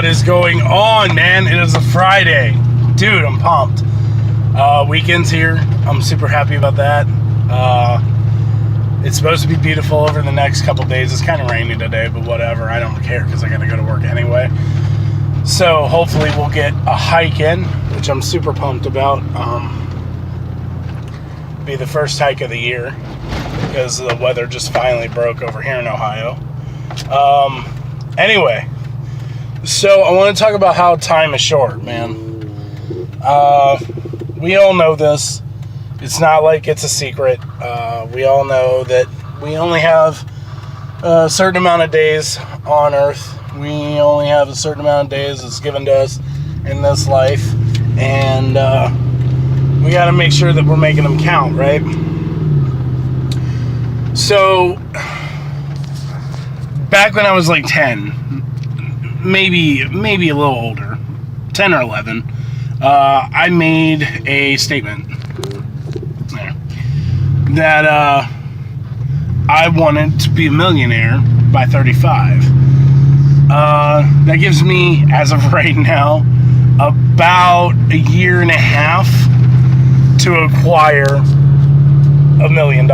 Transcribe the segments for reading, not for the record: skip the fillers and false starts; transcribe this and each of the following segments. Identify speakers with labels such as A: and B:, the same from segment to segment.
A: What is going on, man? It is a Friday. Dude, I'm pumped. Weekend's here. I'm super happy about that. It's supposed to be beautiful over the next couple days. It's kind of rainy today, but whatever. I don't care because I got to go to work anyway. So hopefully we'll get a hike in, which I'm super pumped about. Be the first hike of the year because the weather just finally broke over here in Ohio. Anyway, so I want to talk about how time is short, man. We all know this. It's not like it's a secret. We all know that we only have a certain amount of days on Earth. We only have a certain amount of days that's given to us in this life. And we got to make sure that we're making them count, right? So, back when I was like 10, maybe a little older, 10 or 11, I made a statement that I wanted to be a millionaire by 35. That gives me, as of right now, about a year and a half to acquire $1 million.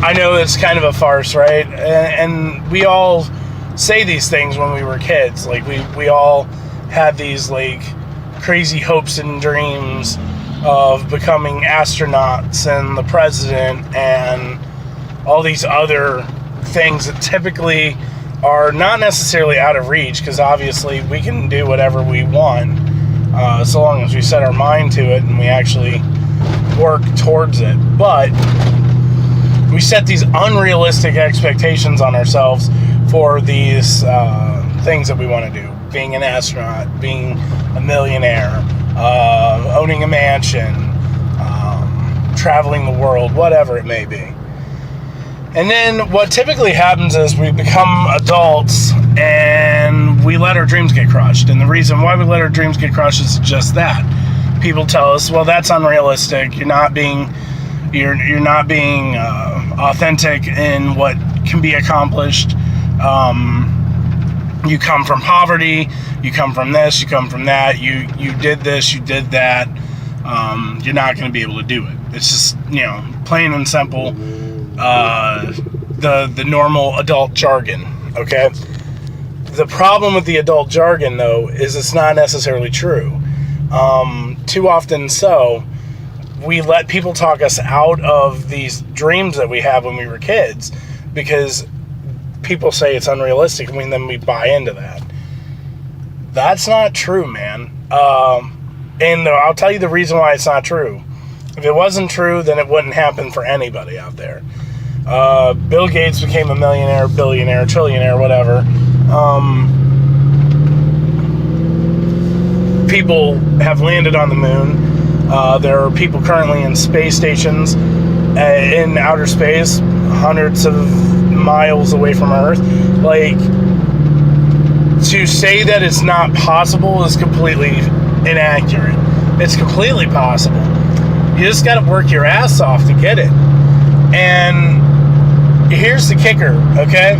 A: I know it's kind of a farce, right? And we all say these things when we were kids. Like, we all had these, like, crazy hopes and dreams of becoming astronauts and the president and all these other things that typically are not necessarily out of reach, because obviously we can do whatever we want so long as we set our mind to it and we actually work towards it. But we set these unrealistic expectations on ourselves for these things that we want to do. Being an astronaut, being a millionaire, owning a mansion, traveling the world, whatever it may be. And then what typically happens is we become adults and we let our dreams get crushed. And the reason why we let our dreams get crushed is just that. People tell us, well, that's unrealistic. You're not being authentic in what can be accomplished. You come from poverty, you come from this, you come from that, you did this, you did that. You're not going to be able to do it. It's just, plain and simple, the normal adult jargon, okay? The problem with the adult jargon, though, is it's not necessarily true. Too often so, we let people talk us out of these dreams that we had when we were kids because people say it's unrealistic, and then we buy into that. That's not true, man. And I'll tell you the reason why it's not true. If it wasn't true, then it wouldn't happen for anybody out there. Bill Gates became a millionaire, billionaire, trillionaire, whatever. People have landed on the moon. There are people currently in space stations in outer space, hundreds of miles away from Earth. Like, to say that it's not possible is completely inaccurate. It's completely possible. You just got to work your ass off to get it. And here's the kicker, okay?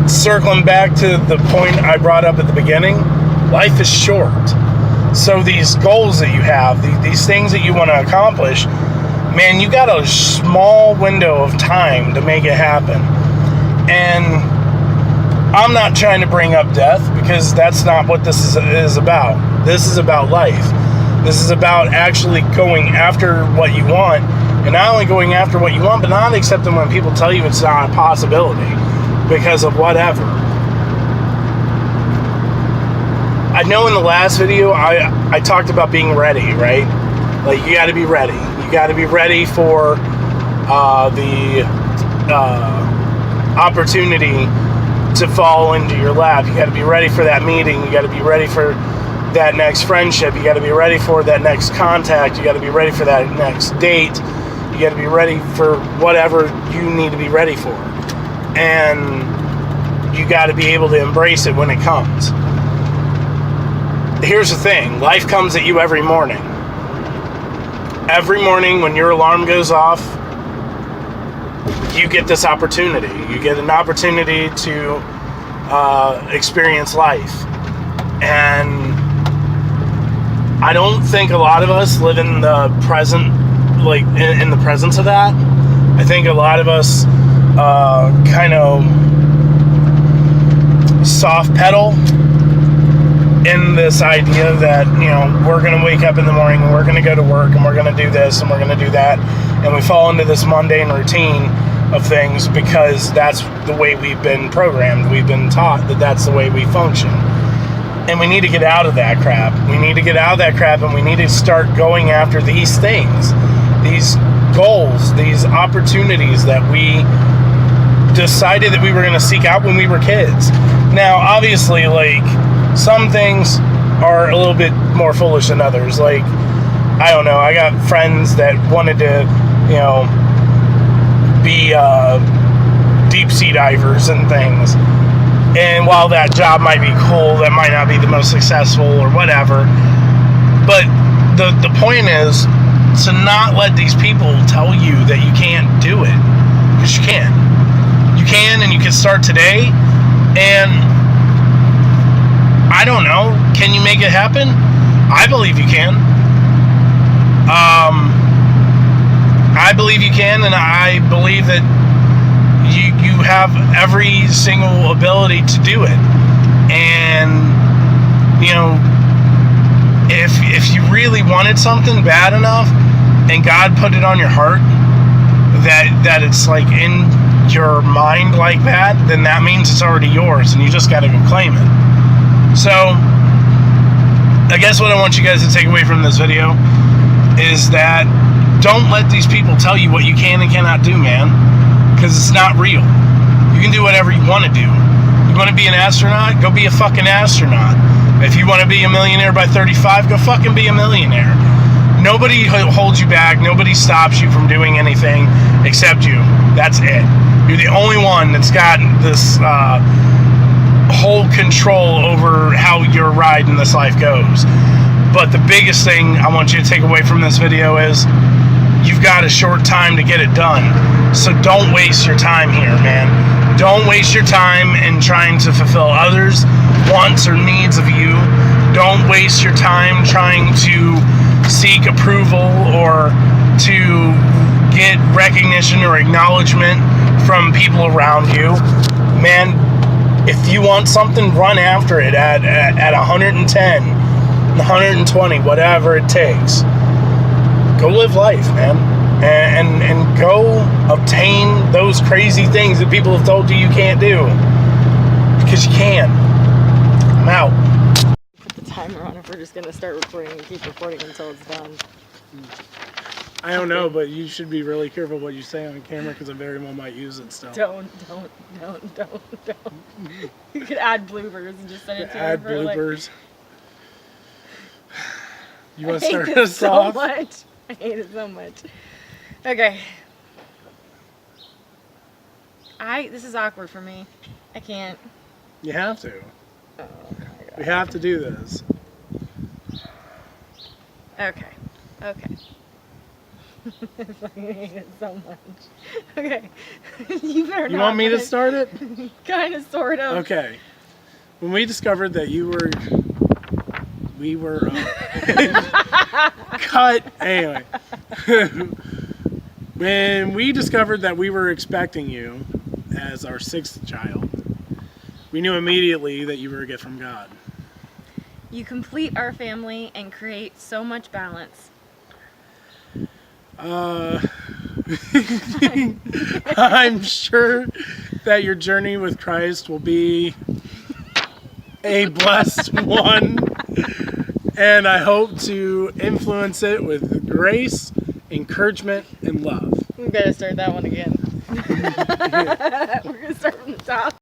A: Circling back to the point I brought up at the beginning, life is short. So these goals that you have, these things that you want to accomplish, man, you got a small window of time to make it happen. And I'm not trying to bring up death, because that's not what this is about. This is about life. This is about actually going after what you want, and not only going after what you want, but not accepting when people tell you it's not a possibility because of whatever. I know in the last video I talked about being ready, right? Like, you got to be ready. You got to be ready for the opportunity to fall into your lap. You got to be ready for that meeting. You got to be ready for that next friendship. You got to be ready for that next contact. You got to be ready for that next date. You got to be ready for whatever you need to be ready for. And you got to be able to embrace it when it comes. Here's the thing. Life comes at you every morning. Every morning when your alarm goes off, you get this opportunity. You get an opportunity to experience life. And I don't think a lot of us live in the present, like in the presence of that. I think a lot of us kind of soft pedal in this idea that, you know, we're going to wake up in the morning and we're going to go to work and we're going to do this and we're going to do that. And we fall into this mundane routine of things because that's the way we've been programmed. We've been taught that that's the way we function. And we need to get out of that crap. We need to get out of that crap, and we need to start going after these things, these goals, these opportunities that we decided that we were going to seek out when we were kids. Now, obviously, like, some things are a little bit more foolish than others. Like, I don't know, I got friends that wanted to, you know, be deep sea divers and things. And while that job might be cool, that might not be the most successful or whatever. But the point is to not let these people tell you that you can't do it. Because you can. You can, and you can start today. And I don't know, can you make it happen? I believe you can. I believe you can, and I believe that you have every single ability to do it. And, you know, if you really wanted something bad enough and God put it on your heart, that it's like in your mind like that, then that means it's already yours and you just got to go claim it. So I guess what I want you guys to take away from this video is that don't let these people tell you what you can and cannot do, man, because it's not real. You can do whatever you want to do. You want to be an astronaut? Go be a fucking astronaut. If you want to be a millionaire by 35, go fucking be a millionaire. Nobody holds you back. Nobody stops you from doing anything except you. That's it. You're the only one that's got this whole control over how your ride in this life goes. But the biggest thing I want you to take away from this video is you've got a short time to get it done. So don't waste your time here, man. Don't waste your time in trying to fulfill others' wants or needs of you. Don't waste your time trying to seek approval or to get recognition or acknowledgement from people around you. Man, if you want something, run after it at 110, 120, whatever it takes. Go live life, man. And go obtain those crazy things that people have told you can't do. Because you can. I'm out.
B: Put the timer on if we're just going to start recording and keep recording until it's done.
A: I don't know, but you should be really careful what you say on camera because I very well might use it still.
B: Don't. You could add bloopers and just send it to
A: add
B: her.
A: Bloopers. You want
B: I
A: to start
B: hate
A: us
B: this
A: off?
B: so much. I hate it so much. Okay. This is awkward for me. I can't.
A: You have to.
B: Oh my God.
A: We have to do this.
B: Okay. I fucking hate it so much. Okay. You better not.
A: You want me to start it?
B: Kind of, sort of.
A: Okay. When we discovered that we were cut anyway. When we discovered that we were expecting you as our 6th child, we knew immediately that you were a gift from God.
B: You complete our family and create so much balance.
A: I'm sure that your journey with Christ will be a blessed one, and I hope to influence it with grace, encouragement, and love.
B: We better start that one again. We're gonna start from the top.